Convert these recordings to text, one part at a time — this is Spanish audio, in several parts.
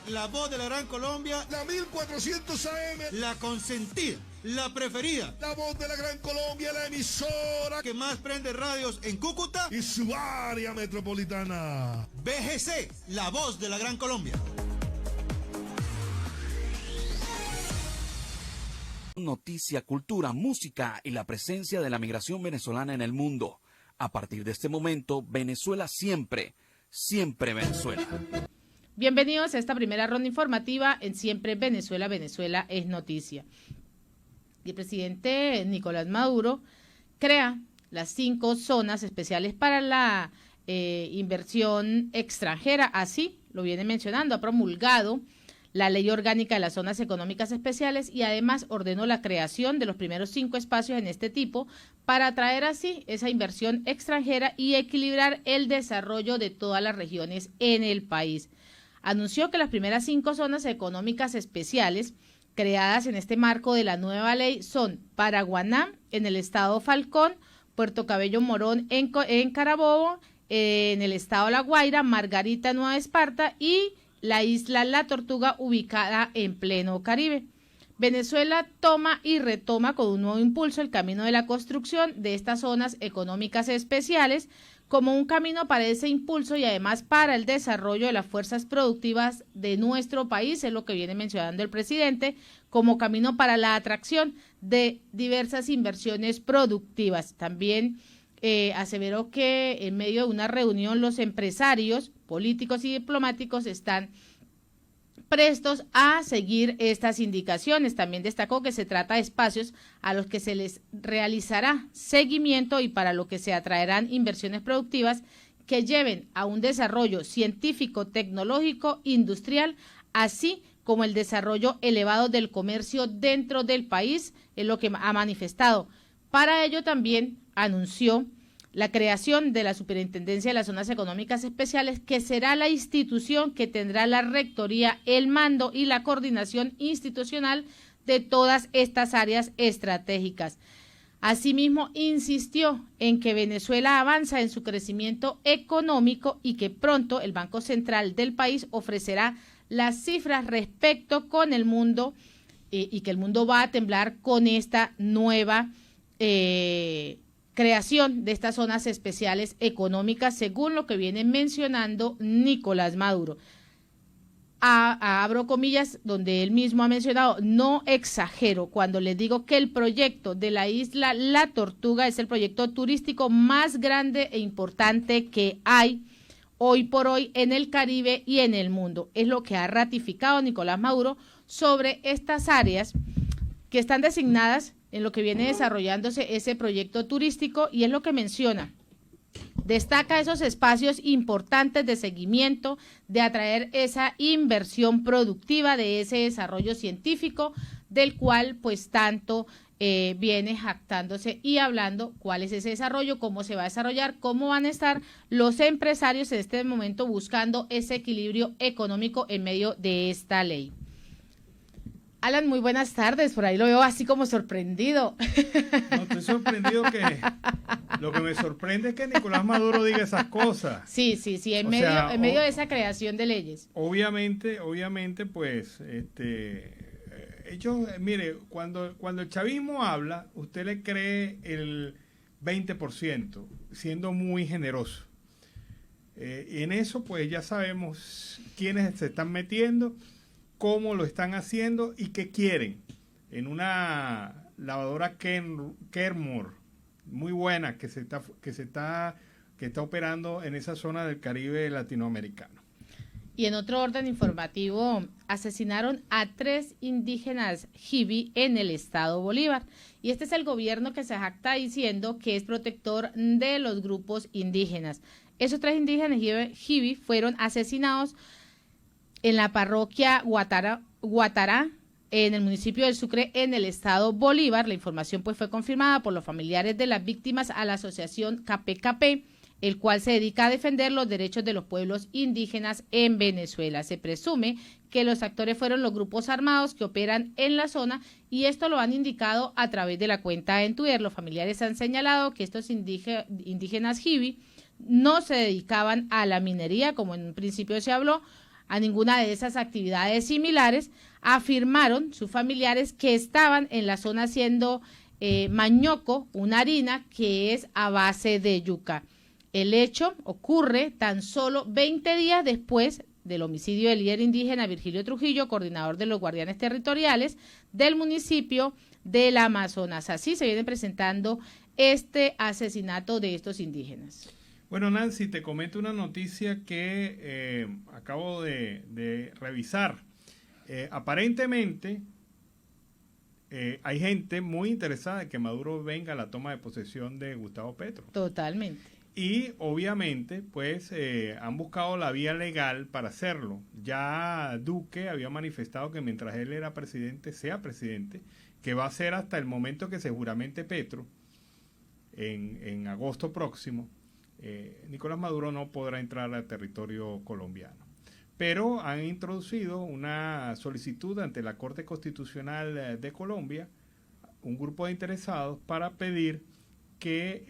la voz de la Gran Colombia, la 1400 AM, la consentida, la preferida, la voz de la Gran Colombia, la emisora que más prende radios en Cúcuta y su área metropolitana. BGC, la voz de la Gran Colombia. Noticia, cultura, música y la presencia de la migración venezolana en el mundo. A partir de este momento, Venezuela siempre, siempre Venezuela. Bienvenidos a esta primera ronda informativa en Siempre Venezuela, Venezuela es noticia. El presidente Nicolás Maduro crea las 5 zonas especiales para la inversión extranjera, así lo viene mencionando, ha promulgado la Ley Orgánica de las Zonas Económicas Especiales y además ordenó la creación de los primeros 5 espacios en este tipo para atraer así esa inversión extranjera y equilibrar el desarrollo de todas las regiones en el país. Anunció que las primeras 5 zonas económicas especiales creadas en este marco de la nueva ley son Paraguaná, en el estado Falcón, Puerto Cabello Morón en Carabobo, en el estado La Guaira, Margarita, Nueva Esparta y la isla La Tortuga, ubicada en pleno Caribe. Venezuela toma y retoma con un nuevo impulso el camino de la construcción de estas zonas económicas especiales como un camino para ese impulso y además para el desarrollo de las fuerzas productivas de nuestro país, es lo que viene mencionando el presidente, como camino para la atracción de diversas inversiones productivas. También aseveró que en medio de una reunión los empresarios, políticos y diplomáticos están prestos a seguir estas indicaciones. También destacó que se trata de espacios a los que se les realizará seguimiento y para lo que se atraerán inversiones productivas que lleven a un desarrollo científico, tecnológico, industrial, así como el desarrollo elevado del comercio dentro del país, es lo que ha manifestado. Para ello también anunció la creación de la Superintendencia de las Zonas Económicas Especiales, que será la institución que tendrá la rectoría, el mando y la coordinación institucional de todas estas áreas estratégicas. Asimismo, insistió en que Venezuela avanza en su crecimiento económico y que pronto el Banco Central del país ofrecerá las cifras respecto con el mundo y que el mundo va a temblar con esta nueva creación de estas zonas especiales económicas, según lo que viene mencionando Nicolás Maduro. Abro comillas, donde él mismo ha mencionado, no exagero cuando les digo que el proyecto de la isla La Tortuga es el proyecto turístico más grande e importante que hay hoy por hoy en el Caribe y en el mundo. Es lo que ha ratificado Nicolás Maduro sobre estas áreas que están designadas en lo que viene desarrollándose ese proyecto turístico, y es lo que menciona. Destaca esos espacios importantes de seguimiento, de atraer esa inversión productiva, de ese desarrollo científico, del cual pues tanto viene jactándose y hablando cuál es ese desarrollo, cómo se va a desarrollar, cómo van a estar los empresarios en este momento buscando ese equilibrio económico en medio de esta ley. Alan, muy buenas tardes, por ahí lo veo así como sorprendido. No, estoy sorprendido que lo que me sorprende es que Nicolás Maduro diga esas cosas. Sí, en medio de esa creación de leyes. Obviamente, pues, ellos, mire, cuando el chavismo habla, usted le cree el 20%, siendo muy generoso. Y en eso, pues, ya sabemos quiénes se están metiendo, cómo lo están haciendo y qué quieren. En una lavadora Kenmore muy buena que está operando en esa zona del Caribe latinoamericano. Y en otro orden informativo, asesinaron a 3 indígenas Jivi en el estado Bolívar. Y este es el gobierno que se jacta diciendo que es protector de los grupos indígenas. Esos 3 indígenas Jivi fueron asesinados en la parroquia Guatará, en el municipio del Sucre, en el estado Bolívar. La información pues fue confirmada por los familiares de las víctimas a la asociación KPKP, el cual se dedica a defender los derechos de los pueblos indígenas en Venezuela. Se presume que los actores fueron los grupos armados que operan en la zona, y esto lo han indicado a través de la cuenta en Twitter. Los familiares han señalado que estos indígenas Jivi no se dedicaban a la minería, como en un principio se habló, a ninguna de esas actividades similares, afirmaron sus familiares que estaban en la zona haciendo mañoco, una harina que es a base de yuca. El hecho ocurre tan solo 20 días después del homicidio del líder indígena Virgilio Trujillo, coordinador de los guardianes territoriales del municipio del Amazonas. Así se viene presentando este asesinato de estos indígenas. Bueno, Nancy, te comento una noticia que acabo de revisar. Aparentemente hay gente muy interesada en que Maduro venga a la toma de posesión de Gustavo Petro. Totalmente. Y obviamente, pues, han buscado la vía legal para hacerlo. Ya Duque había manifestado que mientras él era presidente, sea presidente, que va a ser hasta el momento que se juramente Petro, en agosto próximo, Nicolás Maduro no podrá entrar al territorio colombiano. Pero han introducido una solicitud ante la Corte Constitucional de Colombia, un grupo de interesados, para pedir que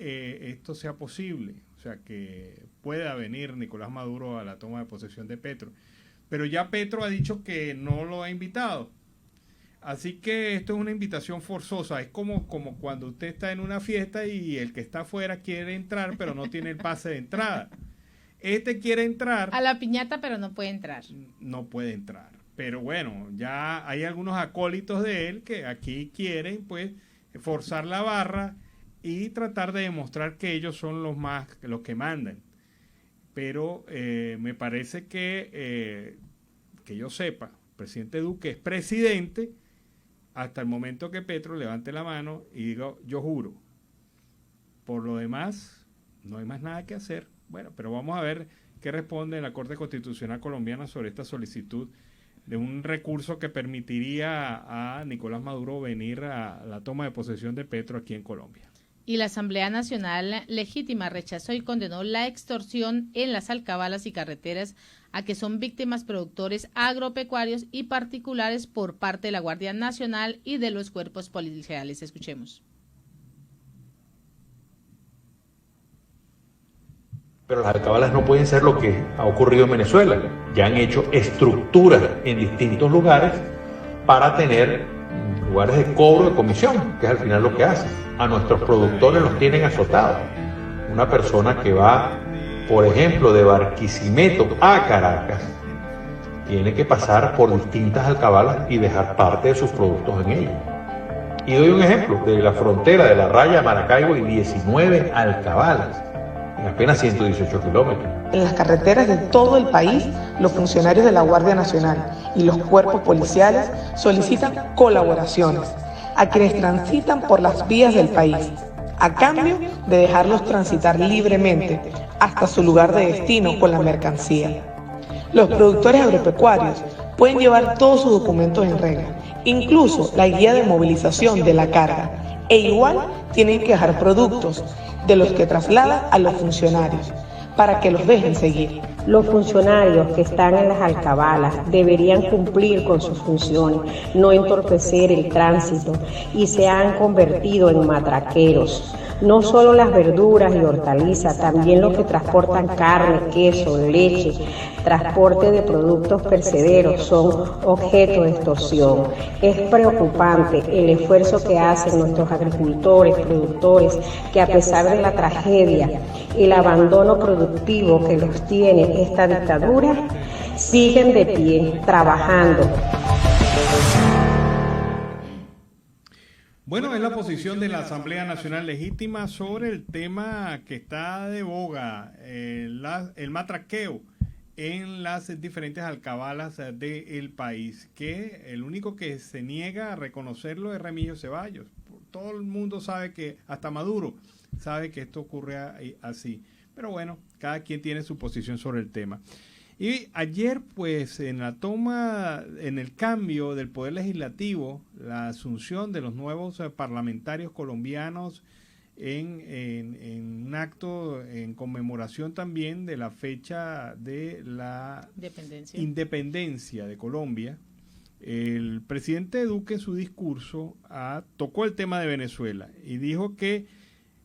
esto sea posible, o sea, que pueda venir Nicolás Maduro a la toma de posesión de Petro. Pero ya Petro ha dicho que no lo ha invitado. Así que esto es una invitación forzosa. Es como cuando usted está en una fiesta y el que está afuera quiere entrar, pero no tiene el pase de entrada. Este quiere entrar. A la piñata, pero no puede entrar. No puede entrar. Pero bueno, ya hay algunos acólitos de él que aquí quieren, pues, forzar la barra y tratar de demostrar que ellos son los que mandan. Pero me parece que yo sepa, el presidente Duque es presidente hasta el momento que Petro levante la mano y diga yo juro. Por lo demás, no hay más nada que hacer. Bueno, pero vamos a ver qué responde la Corte Constitucional colombiana sobre esta solicitud de un recurso que permitiría a Nicolás Maduro venir a la toma de posesión de Petro aquí en Colombia. Y la Asamblea Nacional Legítima rechazó y condenó la extorsión en las alcabalas y carreteras a que son víctimas productores agropecuarios y particulares por parte de la Guardia Nacional y de los cuerpos policiales. Escuchemos. Pero las alcabalas no pueden ser lo que ha ocurrido en Venezuela. Ya han hecho estructuras en distintos lugares para tener lugares de cobro de comisión, que es al final lo que hacen. A nuestros productores los tienen azotados. Una persona que va, por ejemplo, de Barquisimeto a Caracas, tiene que pasar por distintas alcabalas y dejar parte de sus productos en ellas. Y doy un ejemplo, de la frontera de la raya Maracaibo y 19 alcabalas, en apenas 118 kilómetros. En las carreteras de todo el país, los funcionarios de la Guardia Nacional y los cuerpos policiales solicitan colaboraciones a quienes transitan por las vías del país, a cambio de dejarlos transitar libremente hasta su lugar de destino con la mercancía. Los productores agropecuarios pueden llevar todos sus documentos en regla, incluso la guía de movilización de la carga, e igual tienen que dejar productos de los que trasladan a los funcionarios para que los dejen seguir. Los funcionarios que están en las alcabalas deberían cumplir con sus funciones, no entorpecer el tránsito, y se han convertido en matraqueros. No solo las verduras y hortalizas, también los que transportan carne, queso, leche, transporte de productos perecederos son objeto de extorsión. Es preocupante el esfuerzo que hacen nuestros agricultores, productores, que a pesar de la tragedia y el abandono productivo que los tiene esta dictadura, siguen de pie, trabajando. Bueno, es la posición de la Asamblea Nacional Legítima sobre el tema que está de boga, el matraqueo en las diferentes alcabalas del país, que el único que se niega a reconocerlo es Remigio Ceballos. Todo el mundo sabe que, hasta Maduro sabe que esto ocurre así. Pero bueno, cada quien tiene su posición sobre el tema. Y ayer, pues, en el cambio del Poder Legislativo, la asunción de los nuevos parlamentarios colombianos en un acto en conmemoración también de la fecha de la independencia de Colombia, el presidente Duque en su discurso tocó el tema de Venezuela y dijo que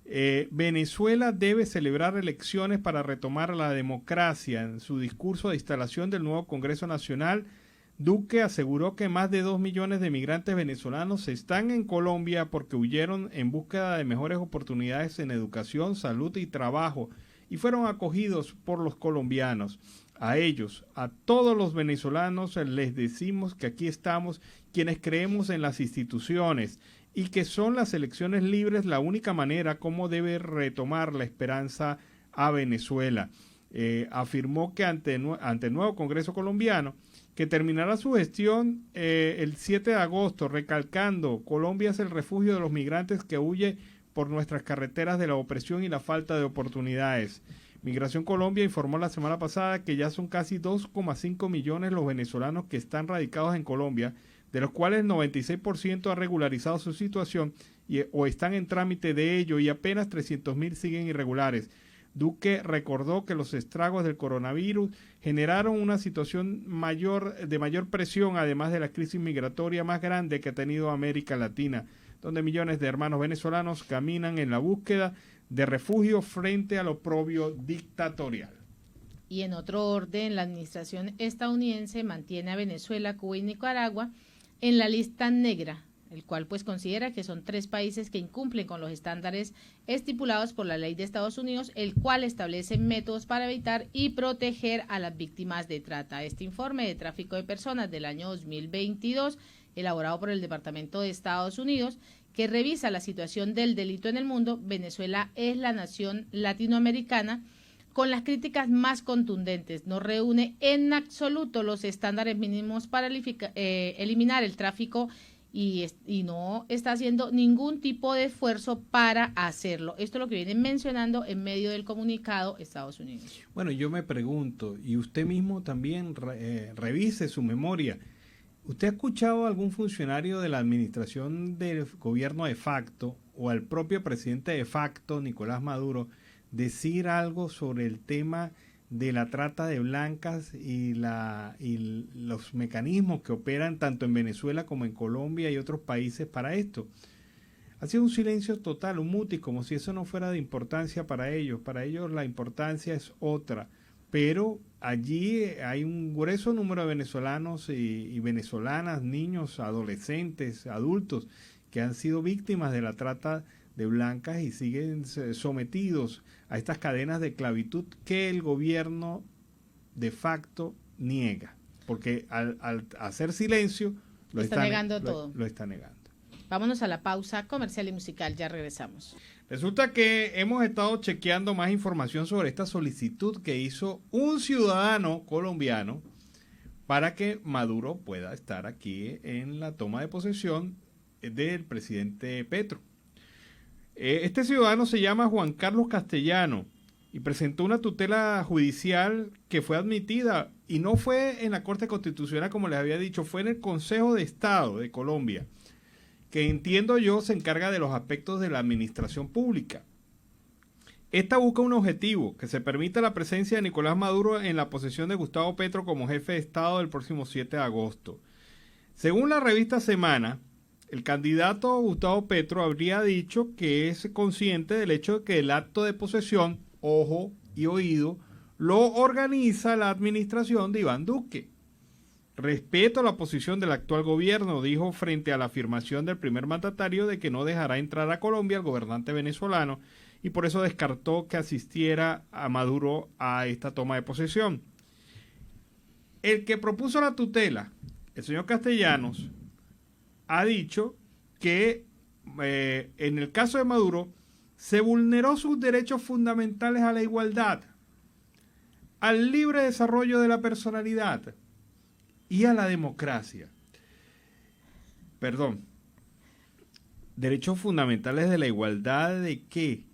Venezuela debe celebrar elecciones para retomar la democracia. En su discurso de instalación del nuevo Congreso Nacional, Duque aseguró que más de 2 millones de migrantes venezolanos están en Colombia porque huyeron en búsqueda de mejores oportunidades en educación, salud y trabajo y fueron acogidos por los colombianos. A ellos, a todos los venezolanos, les decimos que aquí estamos quienes creemos en las instituciones y que son las elecciones libres la única manera como debe retomar la esperanza a Venezuela. Afirmó que ante el nuevo Congreso colombiano, que terminará su gestión el 7 de agosto, recalcando: Colombia es el refugio de los migrantes que huye por nuestras carreteras de la opresión y la falta de oportunidades. Migración Colombia informó la semana pasada que ya son casi 2,5 millones los venezolanos que están radicados en Colombia, de los cuales el 96% ha regularizado su situación o están en trámite de ello, y apenas 300.000 siguen irregulares. Duque recordó que los estragos del coronavirus generaron una situación de mayor presión, además de la crisis migratoria más grande que ha tenido América Latina, donde millones de hermanos venezolanos caminan en la búsqueda de refugio frente al oprobio dictatorial. Y en otro orden, la administración estadounidense mantiene a Venezuela, Cuba y Nicaragua en la lista negra, el cual pues considera que son 3 países que incumplen con los estándares estipulados por la ley de Estados Unidos, el cual establece métodos para evitar y proteger a las víctimas de trata. Este informe de tráfico de personas del año 2022, elaborado por el Departamento de Estados Unidos, que revisa la situación del delito en el mundo, Venezuela es la nación latinoamericana con las críticas más contundentes. No reúne en absoluto los estándares mínimos para eliminar el tráfico y no está haciendo ningún tipo de esfuerzo para hacerlo. Esto es lo que vienen mencionando en medio del comunicado Estados Unidos. Bueno, yo me pregunto, y usted mismo también revise su memoria. ¿Usted ha escuchado a algún funcionario de la administración del gobierno de facto o al propio presidente de facto, Nicolás Maduro, decir algo sobre el tema de la trata de blancas y los mecanismos que operan tanto en Venezuela como en Colombia y otros países para esto? Ha sido un silencio total, un mutis, como si eso no fuera de importancia para ellos. Para ellos la importancia es otra. Pero allí hay un grueso número de venezolanos y venezolanas, niños, adolescentes, adultos, que han sido víctimas de la trata de blancas y siguen sometidos a estas cadenas de esclavitud que el gobierno de facto niega. Porque al hacer silencio lo está negando todo. Lo está negando. Vámonos a la pausa comercial y musical, ya regresamos. Resulta que hemos estado chequeando más información sobre esta solicitud que hizo un ciudadano colombiano para que Maduro pueda estar aquí en la toma de posesión del presidente Petro. Este ciudadano se llama Juan Carlos Castellano y presentó una tutela judicial que fue admitida y no fue en la Corte Constitucional como les había dicho, fue en el Consejo de Estado de Colombia, que entiendo yo se encarga de los aspectos de la administración pública. Esta busca un objetivo, que se permita la presencia de Nicolás Maduro en la posesión de Gustavo Petro como jefe de Estado el próximo 7 de agosto. Según la revista Semana, el candidato Gustavo Petro habría dicho que es consciente del hecho de que el acto de posesión, ojo y oído, lo organiza la administración de Iván Duque. Respeto la posición del actual gobierno, dijo frente a la afirmación del primer mandatario de que no dejará entrar a Colombia al gobernante venezolano y por eso descartó que asistiera a Maduro a esta toma de posesión. El que propuso la tutela, el señor Castellanos, ha dicho que en el caso de Maduro se vulneró sus derechos fundamentales a la igualdad, al libre desarrollo de la personalidad y a la democracia. Perdón. ¿Derechos fundamentales de la igualdad de qué?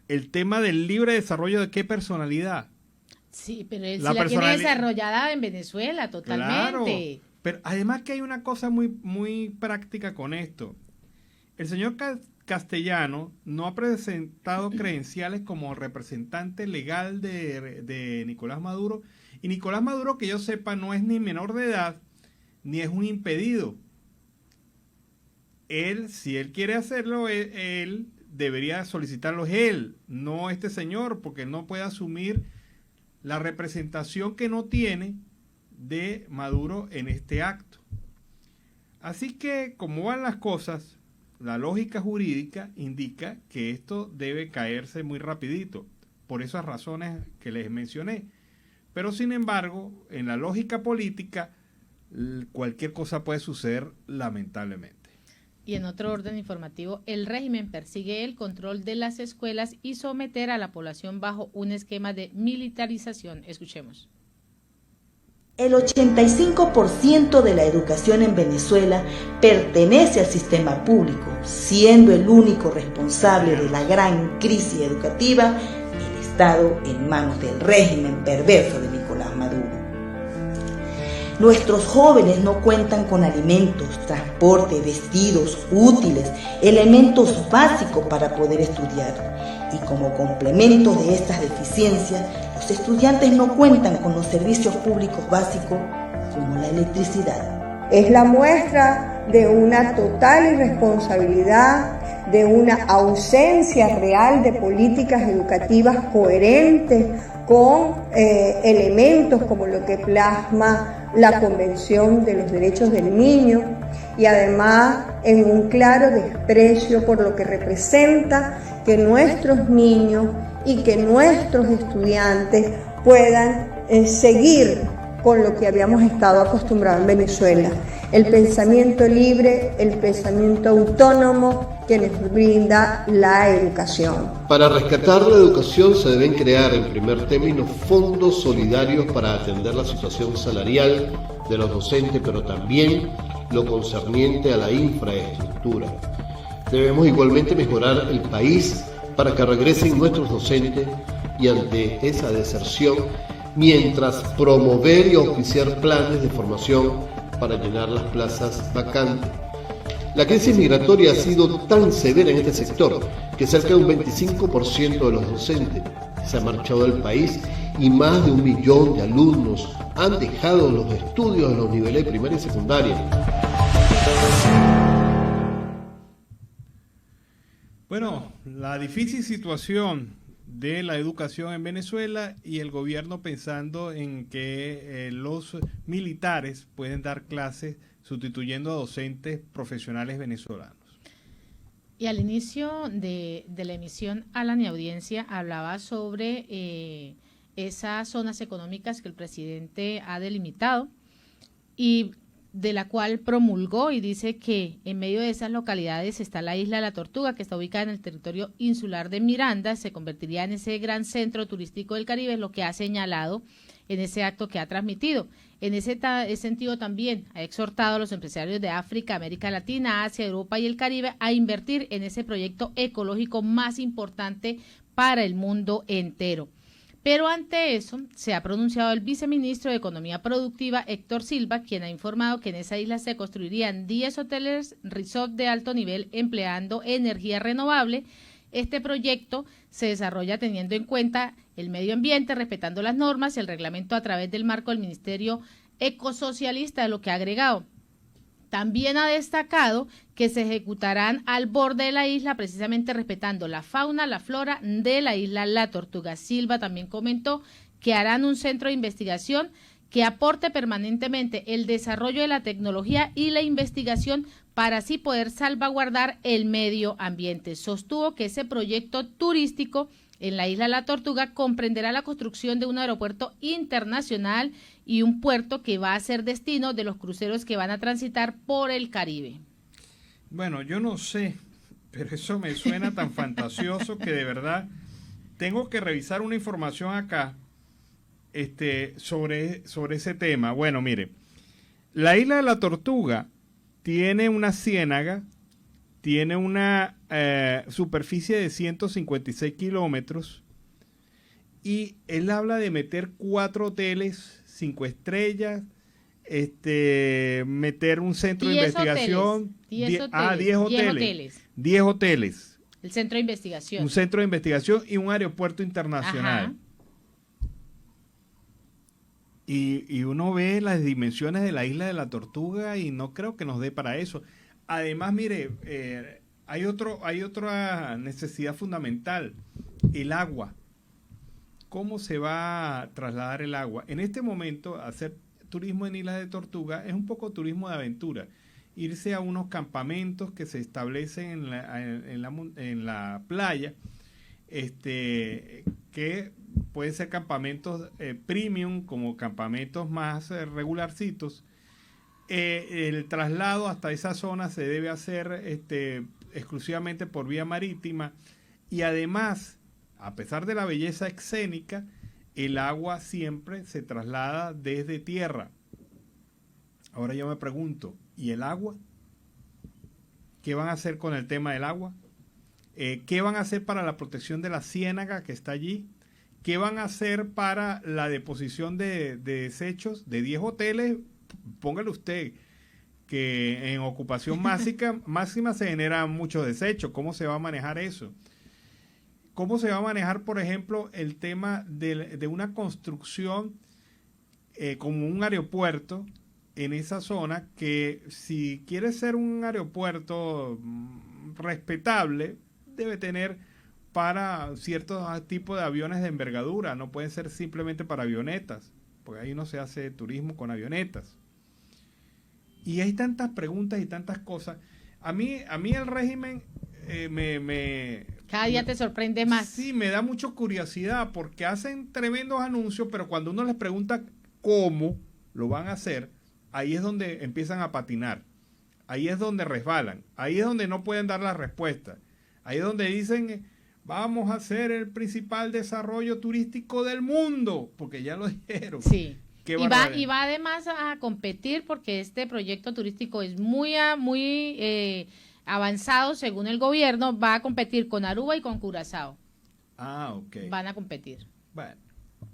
¿El tema del libre desarrollo de qué personalidad? Sí, pero él la tiene desarrollada en Venezuela totalmente. Claro, pero además que hay una cosa muy, muy práctica con esto. El señor Castellano no ha presentado credenciales como representante legal de Nicolás Maduro, y Nicolás Maduro, que yo sepa, no es ni menor de edad ni es un impedido. si él quiere hacerlo, él debería solicitarlo él, no este señor, porque no puede asumir la representación que no tiene de Maduro en este acto. Así que, como van las cosas, la lógica jurídica indica que esto debe caerse muy rapidito, por esas razones que les mencioné. Pero sin embargo, en la lógica política, cualquier cosa puede suceder lamentablemente. Y en otro orden informativo, el régimen persigue el control de las escuelas y someter a la población bajo un esquema de militarización. Escuchemos. El 85% de la educación en Venezuela pertenece al sistema público, siendo el único responsable de la gran crisis educativa el Estado en manos del régimen perverso de Nicolás Maduro. Nuestros jóvenes no cuentan con alimentos, transporte, vestidos, útiles, elementos básicos para poder estudiar. Y como complemento de estas deficiencias, los estudiantes no cuentan con los servicios públicos básicos como la electricidad. Es la muestra de una total irresponsabilidad, de una ausencia real de políticas educativas coherentes con elementos como lo que plasma la Convención de los Derechos del Niño y además en un claro desprecio por lo que representa que nuestros niños y que nuestros estudiantes puedan seguir con lo que habíamos estado acostumbrados en Venezuela. El pensamiento libre, el pensamiento autónomo que nos brinda la educación. Para rescatar la educación se deben crear en primer término fondos solidarios para atender la situación salarial de los docentes, pero también lo concerniente a la infraestructura. Debemos igualmente mejorar el país para que regresen nuestros docentes y ante esa deserción, mientras promover y auspiciar planes de formación para llenar las plazas vacantes. La crisis migratoria ha sido tan severa en este sector que cerca de un 25% de los docentes se ha marchado del país y más de 1 millón de alumnos han dejado los estudios en los niveles de primaria y secundaria. Bueno, la difícil situación de la educación en Venezuela y el gobierno pensando en que los militares pueden dar clases sustituyendo a docentes profesionales venezolanos. Y al inicio de la emisión, Alan y audiencia hablaba sobre esas zonas económicas que el presidente ha delimitado y de la cual promulgó y dice que en medio de esas localidades está la isla de la Tortuga, que está ubicada en el territorio insular de Miranda, se convertiría en ese gran centro turístico del Caribe, es lo que ha señalado en ese acto que ha transmitido. En ese sentido también ha exhortado a los empresarios de África, América Latina, Asia, Europa y el Caribe a invertir en ese proyecto ecológico más importante para el mundo entero. Pero ante eso se ha pronunciado el viceministro de Economía Productiva, Héctor Silva, quien ha informado que en esa isla se construirían 10 hoteles resort de alto nivel empleando energía renovable. Este proyecto se desarrolla teniendo en cuenta el medio ambiente, respetando las normas y el reglamento a través del marco del Ministerio Ecosocialista, de lo que ha agregado. También ha destacado que se ejecutarán al borde de la isla, precisamente respetando la fauna, la flora de la isla La Tortuga. Silva también comentó que harán un centro de investigación que aporte permanentemente el desarrollo de la tecnología y la investigación para así poder salvaguardar el medio ambiente. Sostuvo que ese proyecto turístico en la isla La Tortuga comprenderá la construcción de un aeropuerto internacional y un puerto que va a ser destino de los cruceros que van a transitar por el Caribe. Bueno, yo no sé, pero eso me suena tan fantasioso que de verdad tengo que revisar una información acá sobre ese tema. Bueno, mire, la isla de La Tortuga tiene una ciénaga, tiene una superficie de 156 kilómetros y él habla de meter 4 hoteles, 5 estrellas, meter un centro de investigación. 10 hoteles. 10 hoteles. El centro de investigación. Un centro de investigación y un aeropuerto internacional. Ajá. Y uno ve las dimensiones de la isla de La Tortuga y no creo que nos dé para eso. Además, mire, hay otra necesidad fundamental, el agua. ¿Cómo se va a trasladar el agua? En este momento, hacer turismo en Islas de Tortuga es un poco turismo de aventura. Irse a unos campamentos que se establecen en la playa, que pueden ser campamentos premium, como campamentos más regularcitos. El traslado hasta esa zona se debe hacer exclusivamente por vía marítima, y además, a pesar de la belleza escénica, el agua siempre se traslada desde tierra. Ahora yo me pregunto, ¿y el agua? ¿Qué van a hacer con el tema del agua? ¿Qué van a hacer para la protección de la ciénaga que está allí? ¿Qué van a hacer para la deposición de desechos de 10 hoteles? Póngale usted que en ocupación máxima se generan muchos desechos. ¿Cómo se va a manejar eso? ¿Cómo se va a manejar, por ejemplo, el tema de una construcción como un aeropuerto en esa zona, que si quiere ser un aeropuerto respetable, debe tener para ciertos tipos de aviones de envergadura? No puede ser simplemente para avionetas, porque ahí no se hace turismo con avionetas. Y hay tantas preguntas y tantas cosas. A mí el régimen cada día te sorprende más. Sí, me da mucha curiosidad, porque hacen tremendos anuncios, pero cuando uno les pregunta cómo lo van a hacer, ahí es donde empiezan a patinar. Ahí es donde resbalan. Ahí es donde no pueden dar la respuesta. Ahí es donde dicen, vamos a hacer el principal desarrollo turístico del mundo, porque ya lo dijeron. Sí. Y va además a competir, porque este proyecto turístico es muy avanzado, según el gobierno. Va a competir con Aruba y con Curazao. Ah, ok. Van a competir.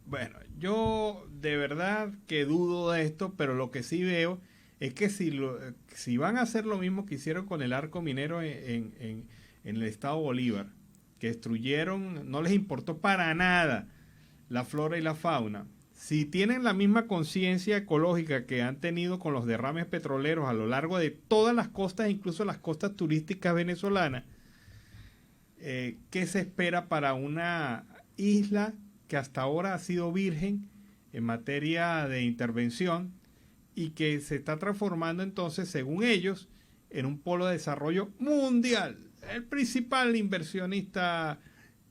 Bueno, yo de verdad que dudo de esto, pero lo que sí veo es que si van a hacer lo mismo que hicieron con el arco minero en el estado Bolívar, que destruyeron, no les importó para nada la flora y la fauna. Si tienen la misma conciencia ecológica que han tenido con los derrames petroleros a lo largo de todas las costas, incluso las costas turísticas venezolanas, ¿qué se espera para una isla que hasta ahora ha sido virgen en materia de intervención y que se está transformando entonces, según ellos, en un polo de desarrollo mundial? El principal inversionista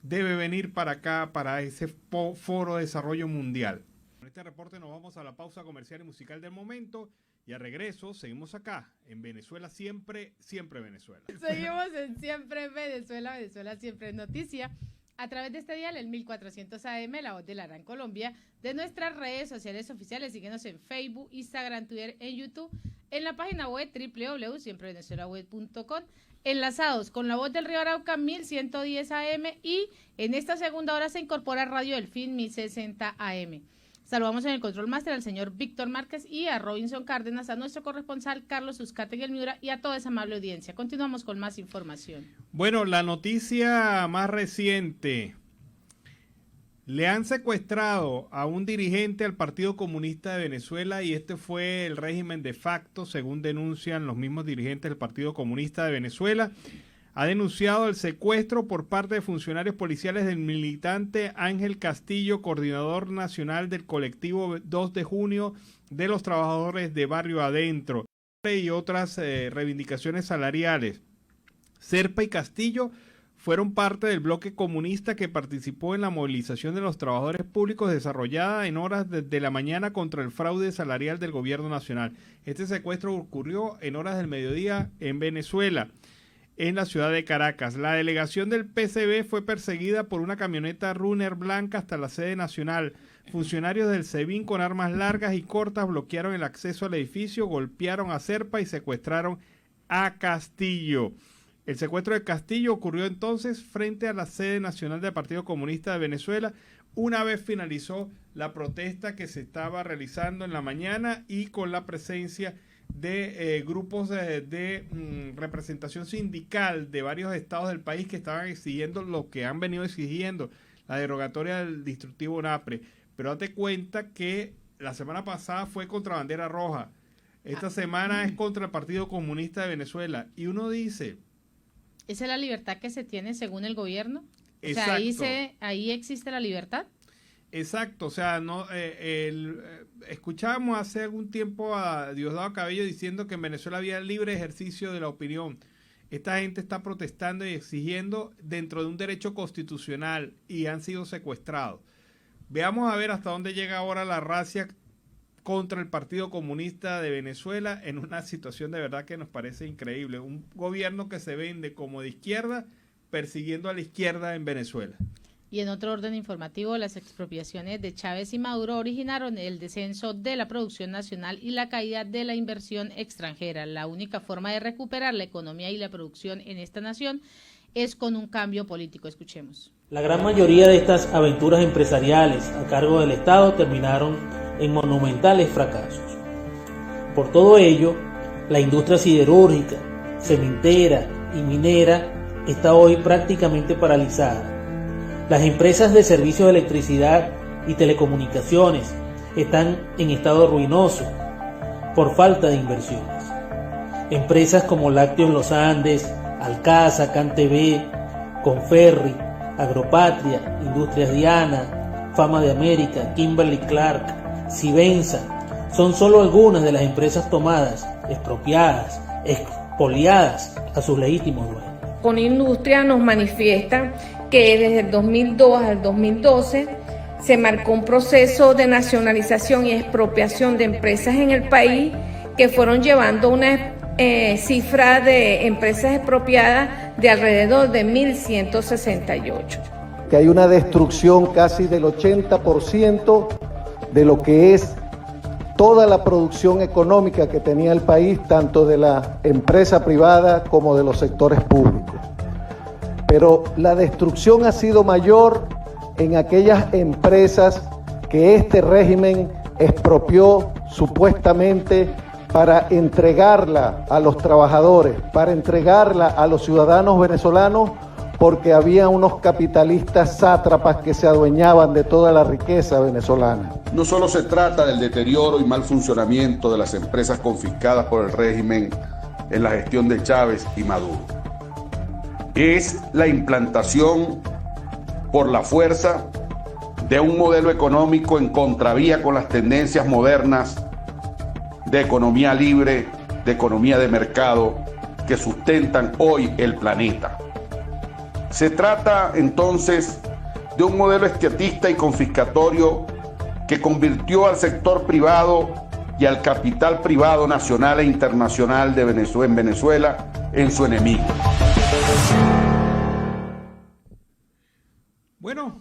debe venir para acá, para ese foro de desarrollo mundial. Con este reporte nos vamos a la pausa comercial y musical del momento, y a regreso seguimos acá en Venezuela Siempre, Siempre Venezuela. Seguimos en Siempre Venezuela, Venezuela Siempre es Noticia, a través de este dial, el 1400 AM, La Voz de la Gran Colombia, de nuestras redes sociales oficiales. Síguenos en Facebook, Instagram, Twitter, en YouTube, en la página web www.siemprevenezuelaweb.com, enlazados con La Voz del Río Arauca 1110 AM, y en esta segunda hora se incorpora Radio Delfín 1060 AM. Saludamos en el control máster al señor Víctor Márquez y a Robinson Cárdenas, a nuestro corresponsal Carlos Uzcategui Miura y a toda esa amable audiencia. Continuamos con más información. Bueno, la noticia más reciente. Le han secuestrado a un dirigente al Partido Comunista de Venezuela, y este fue el régimen de facto, según denuncian los mismos dirigentes del Partido Comunista de Venezuela. Ha denunciado el secuestro por parte de funcionarios policiales del militante Ángel Castillo, coordinador nacional del colectivo 2 de junio de los trabajadores de Barrio Adentro, y otras reivindicaciones salariales. Serpa y Castillo fueron parte del bloque comunista que participó en la movilización de los trabajadores públicos desarrollada en horas de la mañana contra el fraude salarial del gobierno nacional. Este secuestro ocurrió en horas del mediodía en Venezuela, en la ciudad de Caracas. La delegación del PCB fue perseguida por una camioneta Runner blanca hasta la sede nacional. Funcionarios del SEBIN con armas largas y cortas bloquearon el acceso al edificio, golpearon a Serpa y secuestraron a Castillo. El secuestro de Castillo ocurrió entonces frente a la sede nacional del Partido Comunista de Venezuela, una vez finalizó la protesta que se estaba realizando en la mañana, y con la presencia de grupos de representación sindical de varios estados del país que estaban exigiendo lo que han venido exigiendo, la derogatoria del disruptivo NAPRE. Pero date cuenta que la semana pasada fue contra bandera roja. Esta semana es contra el Partido Comunista de Venezuela. Y uno dice... ¿Esa es la libertad que se tiene según el gobierno? Exacto. O sea, ahí existe la libertad. Exacto, o sea, no, escuchábamos hace algún tiempo a Diosdado Cabello diciendo que en Venezuela había libre ejercicio de la opinión. Esta gente está protestando y exigiendo dentro de un derecho constitucional y han sido secuestrados. Veamos a ver hasta dónde llega ahora la racia contra el Partido Comunista de Venezuela en una situación de verdad que nos parece increíble. Un gobierno que se vende como de izquierda persiguiendo a la izquierda en Venezuela. Y en otro orden informativo, las expropiaciones de Chávez y Maduro originaron el descenso de la producción nacional y la caída de la inversión extranjera. La única forma de recuperar la economía y la producción en esta nación es con un cambio político. Escuchemos. La gran mayoría de estas aventuras empresariales a cargo del Estado terminaron en monumentales fracasos. Por todo ello, la industria siderúrgica, cementera y minera está hoy prácticamente paralizada. Las empresas de servicios de electricidad y telecomunicaciones están en estado ruinoso por falta de inversiones. Empresas como Lácteos Los Andes, Alcasa, CanTV, Conferri, Agropatria, Industrias Diana, Fama de América, Kimberly Clark, Civenza, son solo algunas de las empresas tomadas, expropiadas, expoliadas a sus legítimos dueños. Con Industria nos manifiesta que desde el 2002 al 2012 se marcó un proceso de nacionalización y expropiación de empresas en el país que fueron llevando una cifra de empresas expropiadas de alrededor de 1.168. Que hay una destrucción casi del 80% de lo que es toda la producción económica que tenía el país, tanto de la empresa privada como de los sectores públicos. Pero la destrucción ha sido mayor en aquellas empresas que este régimen expropió supuestamente para entregarla a los trabajadores, para entregarla a los ciudadanos venezolanos, porque había unos capitalistas sátrapas que se adueñaban de toda la riqueza venezolana. No solo se trata del deterioro y mal funcionamiento de las empresas confiscadas por el régimen en la gestión de Chávez y Maduro. Es la implantación por la fuerza de un modelo económico en contravía con las tendencias modernas de economía libre, de economía de mercado, que sustentan hoy el planeta. Se trata entonces de un modelo estatista y confiscatorio que convirtió al sector privado y al capital privado nacional e internacional de Venezuela en su enemigo. Bueno,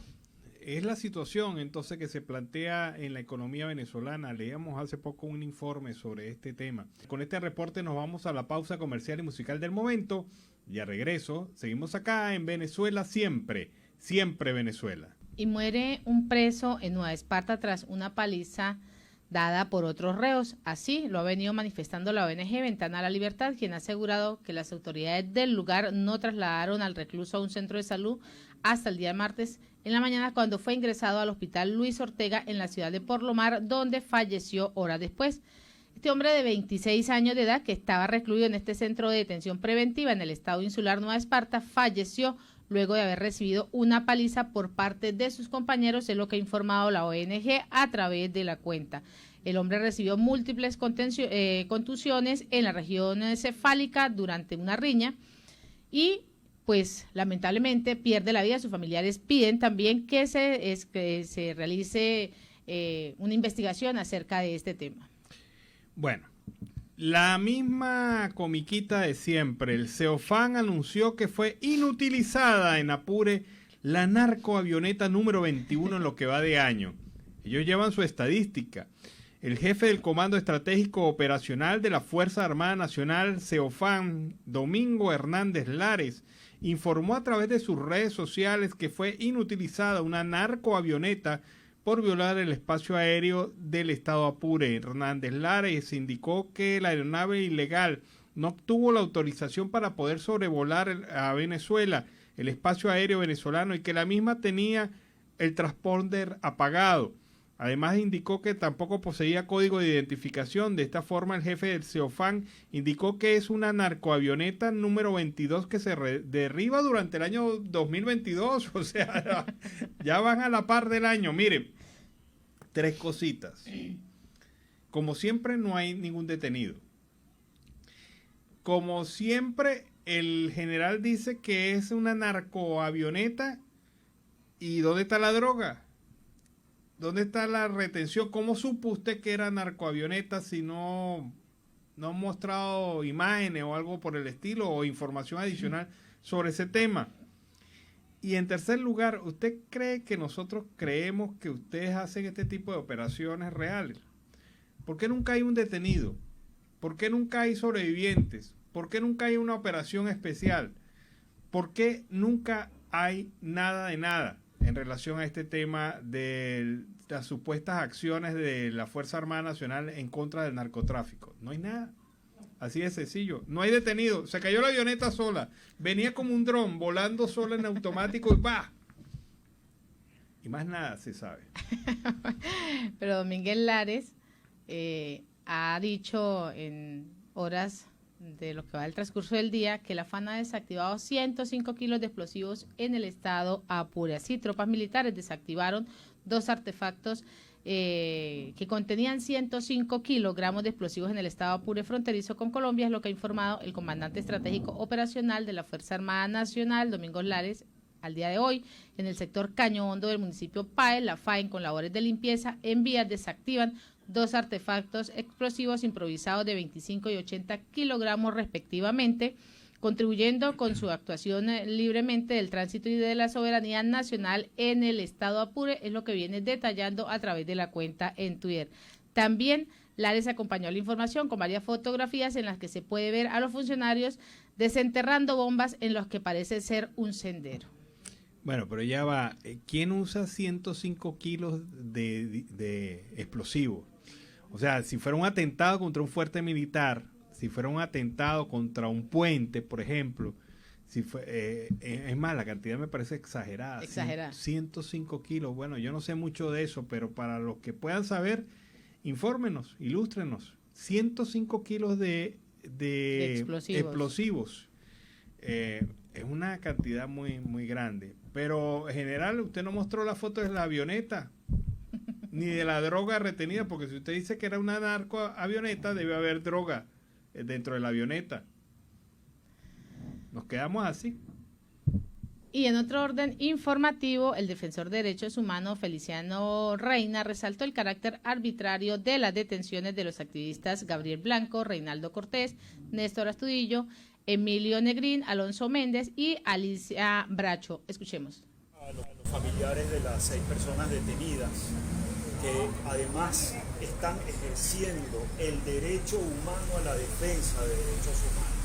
es la situación entonces que se plantea en la economía venezolana. Leíamos hace poco un informe sobre este tema. Con este reporte nos vamos a la pausa comercial y musical del momento. Y a regreso, seguimos acá en Venezuela siempre, siempre Venezuela. Y muere un preso en Nueva Esparta tras una paliza dada por otros reos. Así lo ha venido manifestando la ONG Ventana a la Libertad, quien ha asegurado que las autoridades del lugar no trasladaron al recluso a un centro de salud hasta el día martes en la mañana, cuando fue ingresado al hospital Luis Ortega en la ciudad de Porlomar, donde falleció horas después. Este hombre de 26 años de edad, que estaba recluido en este centro de detención preventiva en el estado insular Nueva Esparta, falleció luego de haber recibido una paliza por parte de sus compañeros, es lo que ha informado la ONG a través de la cuenta. El hombre recibió múltiples contusiones en la región cefálica durante una riña y pues lamentablemente pierde la vida. Sus familiares piden también que se realice una investigación acerca de este tema. Bueno, la misma comiquita de siempre. El CEOFAN anunció que fue inutilizada en Apure la narcoavioneta número 21 en lo que va de año. Ellos llevan su estadística. El jefe del Comando Estratégico Operacional de la Fuerza Armada Nacional, CEOFAN, Domingo Hernández Lares, informó a través de sus redes sociales que fue inutilizada una narcoavioneta por violar el espacio aéreo del estado Apure. Hernández Lares indicó que la aeronave ilegal no obtuvo la autorización para poder sobrevolar a Venezuela, el espacio aéreo venezolano, y que la misma tenía el transponder apagado. Además indicó que tampoco poseía código de identificación. De esta forma, el jefe del CEOFAN indicó que es una narcoavioneta número 22 que se derriba durante el año 2022. O sea, ya van a la par del año. Mire, 3 cositas. Como siempre, no hay ningún detenido. Como siempre, el general dice que es una narcoavioneta. ¿Y dónde está la droga? ¿Dónde está la retención? ¿Cómo supo usted que era narcoavioneta si no han mostrado imágenes o algo por el estilo o información adicional sobre ese tema? Y en tercer lugar, ¿usted cree que nosotros creemos que ustedes hacen este tipo de operaciones reales? ¿Por qué nunca hay un detenido? ¿Por qué nunca hay sobrevivientes? ¿Por qué nunca hay una operación especial? ¿Por qué nunca hay nada de nada en relación a este tema de las supuestas acciones de la Fuerza Armada Nacional en contra del narcotráfico? No hay nada. Así de sencillo. No hay detenido. Se cayó la avioneta sola. Venía como un dron volando sola en automático y ¡bah! Y más nada se sabe. Pero Domínguez Lares ha dicho en horas de lo que va el transcurso del día que la FAN ha desactivado 105 kilos de explosivos en el estado Apure. Así, tropas militares desactivaron 2 artefactos que contenían 105 kilogramos de explosivos en el estado Apure fronterizo con Colombia, es lo que ha informado el comandante estratégico operacional de la Fuerza Armada Nacional, Domínguez Lares, al día de hoy. En el sector Caño Hondo del municipio Pae, la FAEN con labores de limpieza en vías desactivan 2 artefactos explosivos improvisados de 25 y 80 kilogramos respectivamente, contribuyendo con su actuación libremente del tránsito y de la soberanía nacional en el estado Apure, es lo que viene detallando a través de la cuenta en Twitter. También Lares acompañó la información con varias fotografías en las que se puede ver a los funcionarios desenterrando bombas en los que parece ser un sendero. Bueno, pero ya va. ¿Quién usa 105 kilos de explosivos? O sea, si fuera un atentado contra un fuerte militar, si fuera un atentado contra un puente, por ejemplo, si fue, es más, la cantidad me parece exagerada. 105 kilos. Bueno, yo no sé mucho de eso, pero para los que puedan saber, infórmenos, ilústrenos. 105 kilos de explosivos. Es una cantidad muy, muy grande. Pero, en general, usted no mostró la foto de la avioneta, ni de la droga retenida, porque si usted dice que era una narcoavioneta, debe haber droga dentro de la avioneta. Nos quedamos así. Y en otro orden informativo, el defensor de derechos humanos Feliciano Reina resaltó el carácter arbitrario de las detenciones de los activistas Gabriel Blanco, Reinaldo Cortés, Néstor Astudillo, Emilio Negrín, Alonso Méndez y Alicia Bracho. Escuchemos. A los familiares de las 6 personas detenidas, que además están ejerciendo el derecho humano a la defensa de derechos humanos,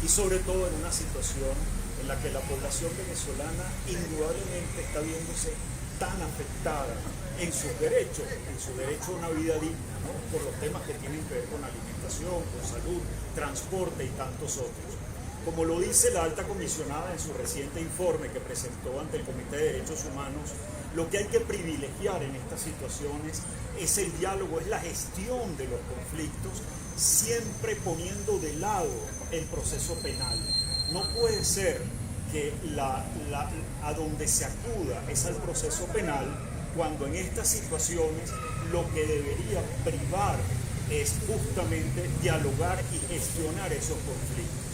y sobre todo en una situación en la que la población venezolana indudablemente está viéndose tan afectada en su derecho a una vida digna, ¿no? Por los temas que tienen que ver con alimentación, con salud, transporte y tantos otros. Como lo dice la alta comisionada en su reciente informe que presentó ante el Comité de Derechos Humanos, lo que hay que privilegiar en estas situaciones es el diálogo, es la gestión de los conflictos, siempre poniendo de lado el proceso penal. No puede ser que a donde se acuda es al proceso penal, cuando en estas situaciones lo que debería privar es justamente dialogar y gestionar esos conflictos.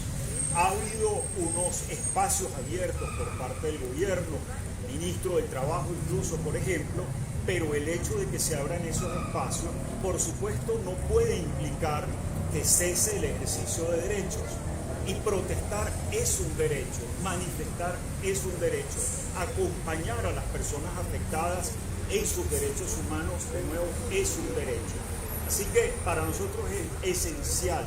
Ha habido unos espacios abiertos por parte del gobierno, ministro del Trabajo incluso, por ejemplo, pero el hecho de que se abran esos espacios, por supuesto, no puede implicar que cese el ejercicio de derechos. Y protestar es un derecho, manifestar es un derecho, acompañar a las personas afectadas en sus derechos humanos, de nuevo, es un derecho. Así que para nosotros es esencial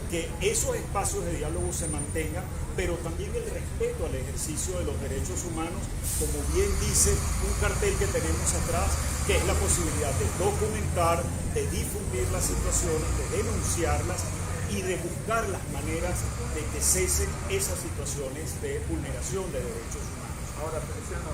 que esos espacios de diálogo se mantengan, pero también el respeto al ejercicio de los derechos humanos, como bien dice un cartel que tenemos atrás, que es la posibilidad de documentar, de difundir las situaciones, de denunciarlas y de buscar las maneras de que cesen esas situaciones de vulneración de derechos humanos. Ahora, Feliciano,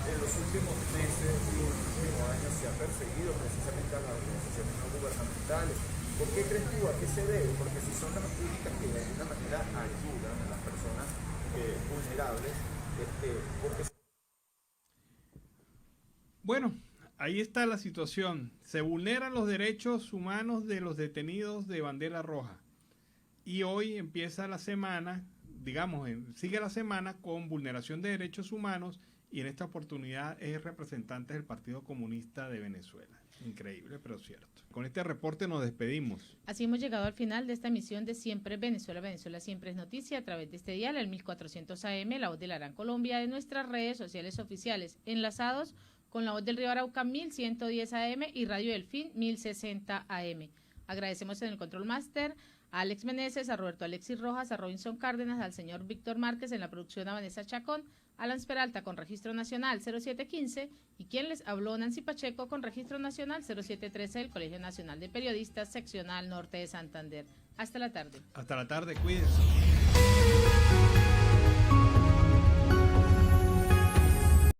en los últimos meses y en los últimos años se ha perseguido precisamente a las organizaciones no gubernamentales. ¿Por qué crees tú? ¿A qué se debe? Porque si son las públicas que de alguna manera ayudan a las personas vulnerables, porque... Bueno, ahí está la situación. Se vulneran los derechos humanos de los detenidos de bandera roja. Y hoy empieza la semana, digamos, sigue la semana con vulneración de derechos humanos, y en esta oportunidad es representante del Partido Comunista de Venezuela. Increíble, pero cierto. Con este reporte nos despedimos. Así hemos llegado al final de esta emisión de Siempre Venezuela. Venezuela siempre es noticia, a través de este dial, el 1400 AM, La Voz de la Gran Colombia, de nuestras redes sociales oficiales, enlazados con La Voz del Río Arauca 1110 AM y Radio Delfín 1060 AM. Agradecemos en el Control Master a Alex Meneses, a Roberto Alexis Rojas, a Robinson Cárdenas, al señor Víctor Márquez, en la producción a Vanessa Chacón, Alan Peralta con Registro Nacional 0715 y quien les habló, Nancy Pacheco, con Registro Nacional 0713 del Colegio Nacional de Periodistas, Seccional Norte de Santander. Hasta la tarde. Hasta la tarde, cuídense.